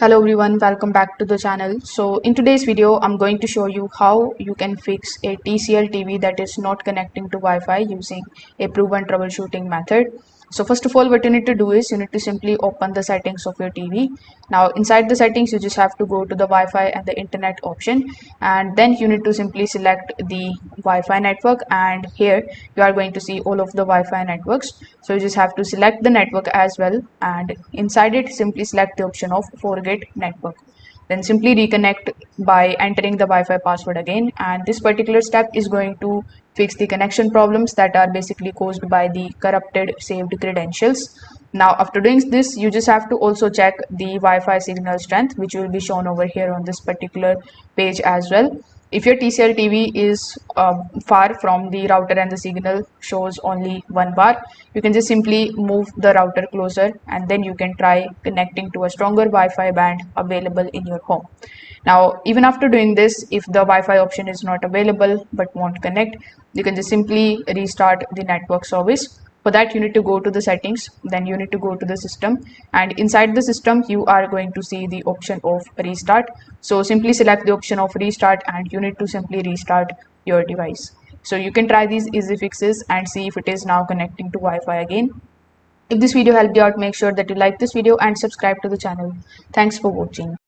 Hello everyone, welcome back to the channel. So in today's video, I'm going to show you how you can fix a TCL TV that is not connecting to Wi-Fi using a proven troubleshooting method. So first of all, what you need to do is you need to simply open the settings of your TV. Now inside the settings, you just have to go to the Wi-Fi and the internet option, and then you need to simply select the Wi-Fi network, and here you are going to see all of the Wi-Fi networks. So you just have to select the network as well, and inside it simply select the option of forget network. Then simply reconnect by entering the Wi-Fi password again, and this particular step is going to fix the connection problems that are basically caused by the corrupted saved credentials. Now after doing this, you just have to also check the Wi-Fi signal strength, which will be shown over here on this particular page as well. If your TCL TV is far from the router and the signal shows only 1 bar, you can just simply move the router closer, and then you can try connecting to a stronger Wi-Fi band available in your home. Now, even after doing this, if the Wi-Fi option is not available but won't connect, you can just simply restart the network service. For that, you need to go to the settings, then you need to go to the system, and inside the system you are going to see the option of restart. So simply select the option of restart, and you need to simply restart your device. So you can try these easy fixes and see if it is now connecting to Wi-Fi again. If this video helped you out, make sure that you like this video and subscribe to the channel. Thanks for watching.